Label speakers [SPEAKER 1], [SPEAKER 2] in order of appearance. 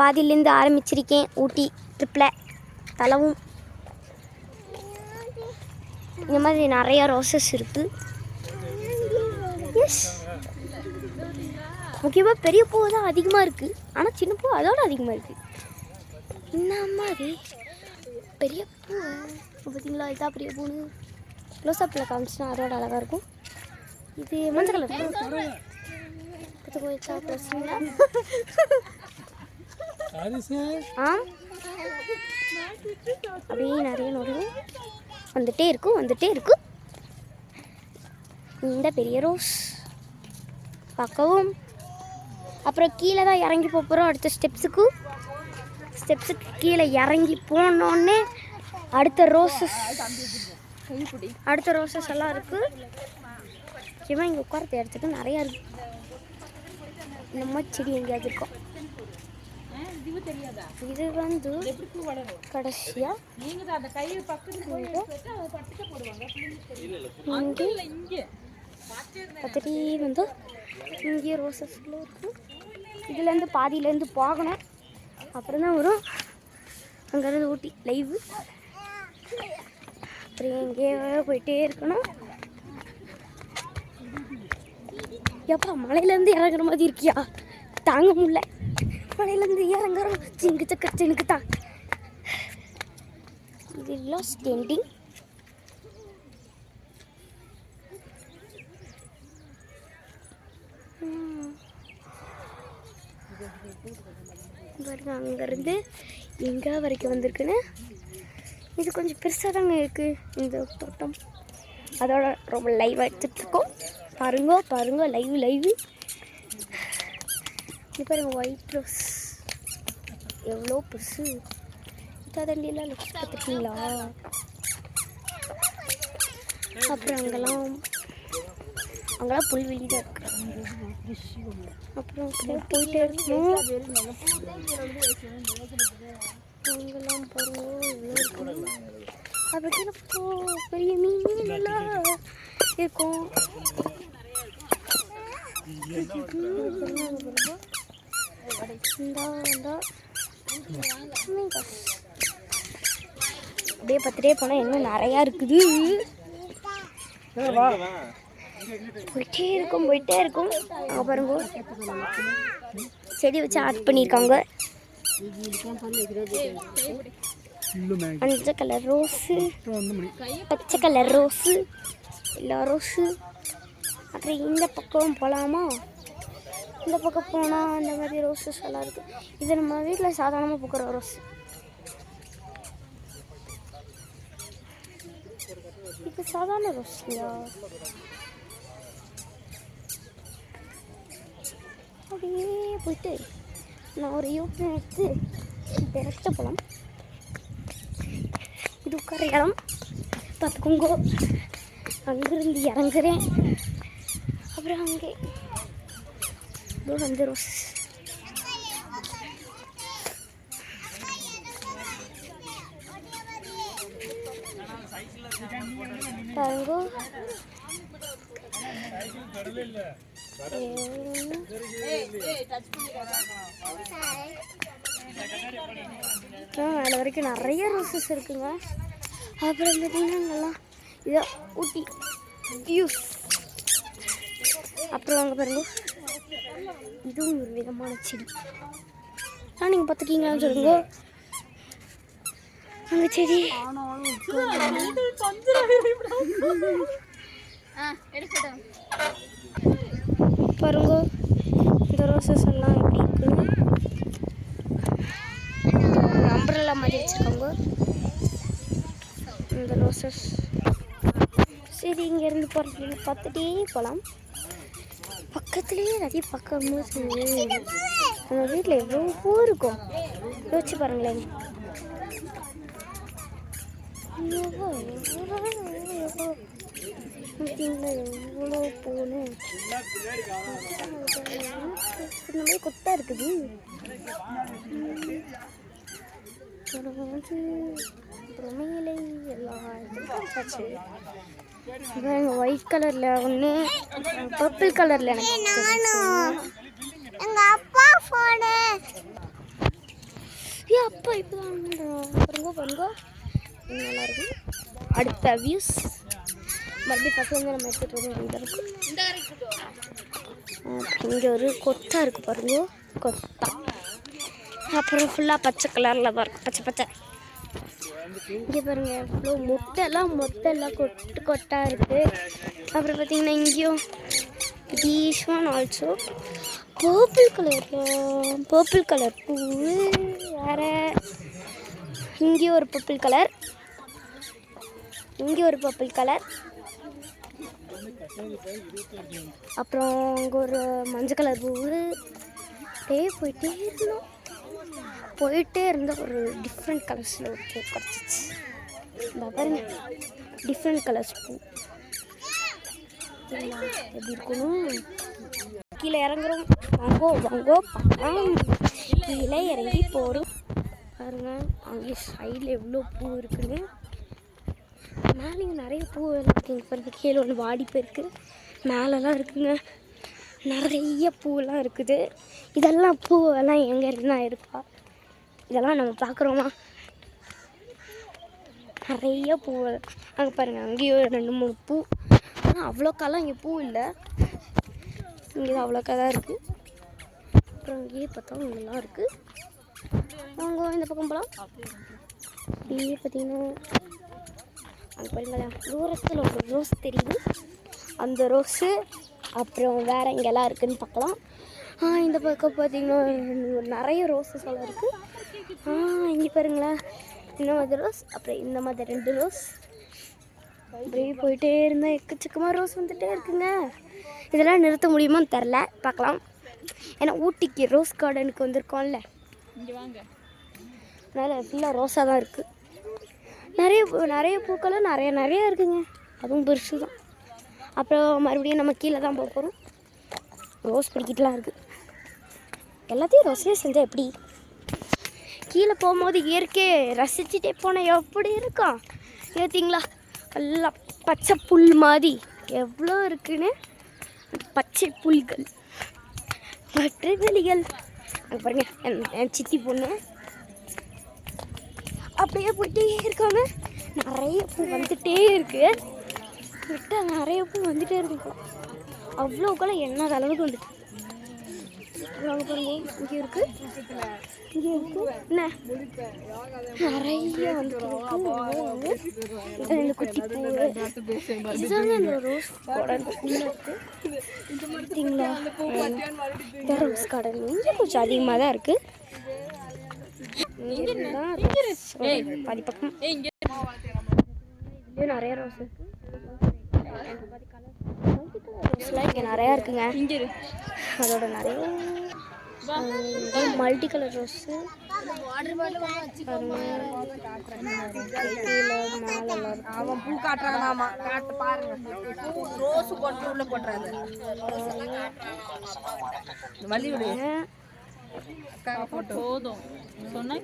[SPEAKER 1] பாதியிலேருந்து ஆரம்பிச்சிருக்கேன் ஊட்டி ட்ரிப்பில். தலவும் இந்த மாதிரி நிறையா ரோசஸ் இருக்குது. எஸ், முக்கியமாக பெரிய பூ தான் அதிகமாக இருக்குது, ஆனால் சின்ன பூ அதோட அதிகமாக இருக்குது. இந்த மாதிரி பெரிய பூ பார்த்தீங்களா, இதான் பெரிய பூன்னு க்ளோஸ்அப்பில் காமிச்சுன்னா அதோட அழகாக இருக்கும். இது மஞ்சள் கலர் அப்படியே நிறைய நோடுவோம். வந்துட்டே இருக்கும். இந்த பெரிய ரோஸ் பார்க்கவும். அப்புறம் கீழே தான் இறங்கி போகிறோம். அடுத்த ஸ்டெப்ஸுக்கு கீழே இறங்கி போனோடனே அடுத்த ரோசஸ் எல்லாம் இருக்குது. முக்கியமாக இங்கே உட்காரத்து இடத்துக்கு நிறையா இருக்குது. நம்ம செடி எங்கேயாவது இருக்கும். இது வந்து கடைசியா பத்திரி வந்து இங்கே ரோசஸ்ல இருக்கு. இதுலேருந்து பாதியிலேருந்து போகணும், அப்புறம் தான் வரும். அங்கேருந்து ஊட்டி லைவ். அப்புறம் எங்கேயே போயிட்டே இருக்கணும். எப்பா மலையிலேருந்து இறங்குற மாதிரி இருக்கியா? தாங்க முடியல. மலையிலேருந்து இறங்குறோம். சிங்கு சக்கரனுக்கு தான் இதெல்லாம் ஸ்டாண்டிங். பாருங்க, அங்கேருந்து எங்கே வரைக்கும் வந்திருக்குன்னு. இது கொஞ்சம் பெருசாக தாங்க இருக்குது இந்த தோட்டம். அதோட ரொம்ப லைவாக எடுத்துகிட்ருக்கோம். பாருங்க லைவ். இது பாருங்க, ஒயிட் ரோஸ் எவ்வளோ பெருசு. தண்ணியெல்லாம் பார்த்துருக்கீங்களா? அப்புறம் அங்கெல்லாம் புல்வெளி தான் இருக்கு. அப்புறம் போயிட்டே இருக்கணும். அங்கெல்லாம் பாருங்க எவ்வளோ இருக்கணும். அப்புறம் பெரிய மீன் எல்லாம் இருக்கும். அப்படியே பத்துட்டே போனால் இன்னும் நிறையா இருக்குது. போயிட்டே இருக்கும். அங்கே பாருங்க செடி வச்சு ஆட் பண்ணியிருக்காங்க. மஞ்சள் கலர் ரோஸு, பச்சை கலர் ரோஸு, எல்லா ரோஸு. அப்புறம் இந்த பக்கம் போகலாமா? இந்த பக்கம் போனால் அந்த மாதிரி ரோஸஸ் எல்லாம் இருக்குது. இது நம்ம வீட்டில் சாதாரணமாக பூக்கிற ரோஸ். இது சாதாரண ரோஸ் இல்லையா? அப்படியே போயிட்டு நான் ஒரு யூட்டன் எடுத்து டேரக்டாக போகலாம். இது உட்கார இடம் பார்த்துக்கோங்க. அங்கிருந்து இறங்குறேன். அப்புறம் அங்கே வந்து ரோஸ். பாருங்க மேலே வரைக்கும் நிறைய ரோசஸ் இருக்குங்க. அப்புறம் பார்த்தீங்கன்னா இங்கெல்லாம் இதான் ஊட்டி வியூஸ். அப்புறம் அங்கே பாருங்க, இதுவும் ஒரு விதமான செடி. நீங்கள் பார்த்துருக்கீங்களான்னு சொல்லுங்க. அந்த செடி பாருங்க, இந்த ரோசஸ் எல்லாம் எப்படி இருக்குன்னு. அம்பரல்லா மாதிரி வச்சுருக்காங்க இந்த ரோசஸ். சரி, இங்கேருந்து போகிறதுக்கு பார்த்துட்டே போகலாம். பக்கத்துலேயே நிறைய பார்க்கும்போது நம்ம வீட்டில் எவ்வளோ பூ இருக்கும் யோசிச்சு பாருங்களேன். எவ்வளோ பூன்னு இந்த மாதிரி கொத்தா இருக்குது. பிரமையிலை எல்லாம் ஒயிட் கலரில் ஒன்று, பர்பிள் கலரில் எனக்கு. எங்கள் அப்பா ஃபோனு அப்பா இப்போ பாருங்க பாருங்க நல்லா இருக்கு. அடுத்த வியூஸ் மறுபடியும் ஃபஸ்ட் வந்து நம்ம எடுத்துகிட்டு வந்து இங்கே இருக்கும். இங்கே ஒரு கொத்தா இருக்குது பாருங்க, கொத்தா. அப்புறம் ஃபுல்லாக பச்சை கலரில் தான் இருக்கும், பச்சை பச்சை. இங்கே பாருங்க எவ்வளோ மொத்தெல்லாம் கொட்டாக இருக்குது. அப்புறம் பார்த்தீங்கன்னா இங்கேயும் these one also purple colour பூ. வேறு இங்கேயும் ஒரு பர்பிள் கலர், இங்கே ஒரு பர்பிள் கலர். அப்புறம் அங்கே ஒரு மஞ்சள் கலர் பூ. போயிட்டே இருந்தால் ஒரு டிஃப்ரெண்ட் கலர்ஸில் ஒரு பூ கிடச்சிச்சு. இந்த பாருங்க டிஃப்ரெண்ட் கலர்ஸ் பூ எப்படி இருக்கணும். கீழே இறங்குறோம், வாங்கோ கீழே இறங்கி போகிறோம். பாருங்க அங்கே சைடில் எவ்வளோ பூ இருக்குன்னு. மேலே நிறைய பூவெல்லாம் இருக்குங்க பாருங்க. கீழே ஒன்று வாடி போயிருக்கு, மேலெலாம் இருக்குங்க நிறைய பூவெல்லாம் இருக்குது. இதெல்லாம் பூவெல்லாம் எங்கே இருந்தா இருக்கா, இதெல்லாம் நம்ம பார்க்குறோமா? நிறைய பூ அங்கே பாருங்கள், அங்கேயோ 2-3 பூ. ஆனால் அவ்வளோக்காலாம் இங்கே பூ இல்லை, இங்கே தான் அவ்வளோக்கா தான் இருக்குது. அப்புறம் இங்கேயே பார்த்தா இங்கெல்லாம் இருக்குது. அவங்க இந்த பக்கம் போகலாம். இங்கே பார்த்தீங்கன்னா அங்கே பாருங்களேன், தூரத்தில் ஒரு ரோஸ் தெரியுது, அந்த ரோஸு. அப்புறம் வேறு இங்கெல்லாம் இருக்குதுன்னு பார்க்கலாம். இந்த பக்கம் பார்த்தீங்கன்னா நிறைய ரோஸஸ் எல்லாம் இருக்குது. இங்கே பாருங்களேன், இந்த மாதிரி ரோஸ், அப்புறம் இந்த மாதிரி 2 ரோஸ். அப்படியே போயிட்டே இருந்தால் எக்கச்சக்கமாக ரோஸ் வந்துகிட்டே இருக்குங்க. இதெல்லாம் நிறுத்த முடியுமான்னு தெரில, பார்க்கலாம். ஏன்னா ஊட்டிக்கு ரோஸ் கார்டனுக்கு வந்திருக்கோம்ல, அதனால் ஃபுல்லாக ரோஸாக தான் இருக்குது. நிறைய பூக்களும் நிறைய இருக்குங்க, அதுவும் பெருசு தான். அப்புறம் மறுபடியும் நம்ம கீழே தான் போக போகிறோம். ரோஸ் பிடிக்கிட்டுலாம் இருக்குது. எல்லாத்தையும் ரோஸே செஞ்சால் எப்படி? கீழே போகும்போது இயற்கையை ரசிச்சுட்டே போனால் எப்படி இருக்கும் ஏற்றிங்களா? எல்லாம் பச்சை புல் மாதிரி எவ்வளோ இருக்குன்னு. பச்சை புல்கள், மற்ற வெளிகள். அங்கே பாருங்க என் சித்தி பொண்ணு அப்படியே போயிட்டே இருக்காங்க. நிறைய பூ வந்துகிட்டே இருக்குது, விட்டால் நிறைய பூ வந்துகிட்டே இருக்கு. அவ்வளோக்கெல்லாம் எண்ணாத அளவுக்கு வந்துட்டு பாருங்க. இங்கே இருக்குது என்ன நிறைய வந்துட்டு இருக்கு. இந்த குட்டி பூ இதுதாங்க இந்த ரோஸ் கார்டன் இருக்குது. பார்த்தீங்களா, இந்த ரோஸ் கார்டன் இங்கே கொஞ்சம் அதிகமாக தான் இருக்குது. பாதி பக்கம் இதுலேயும் நிறைய ரோஸ் இருக்குது. ரோஸ்லாம் இங்கே நிறையா இருக்குங்க. அதோட நிறைய மல்டி கலர் ரோஸு.
[SPEAKER 2] அவன் பூ காட்டுறாங்களாமா, காட்டு பாருங்க. ரோஸ் போட்டு உள்ள போட்டுறாங்க. வலி விடுங்க போதும் சொன்னா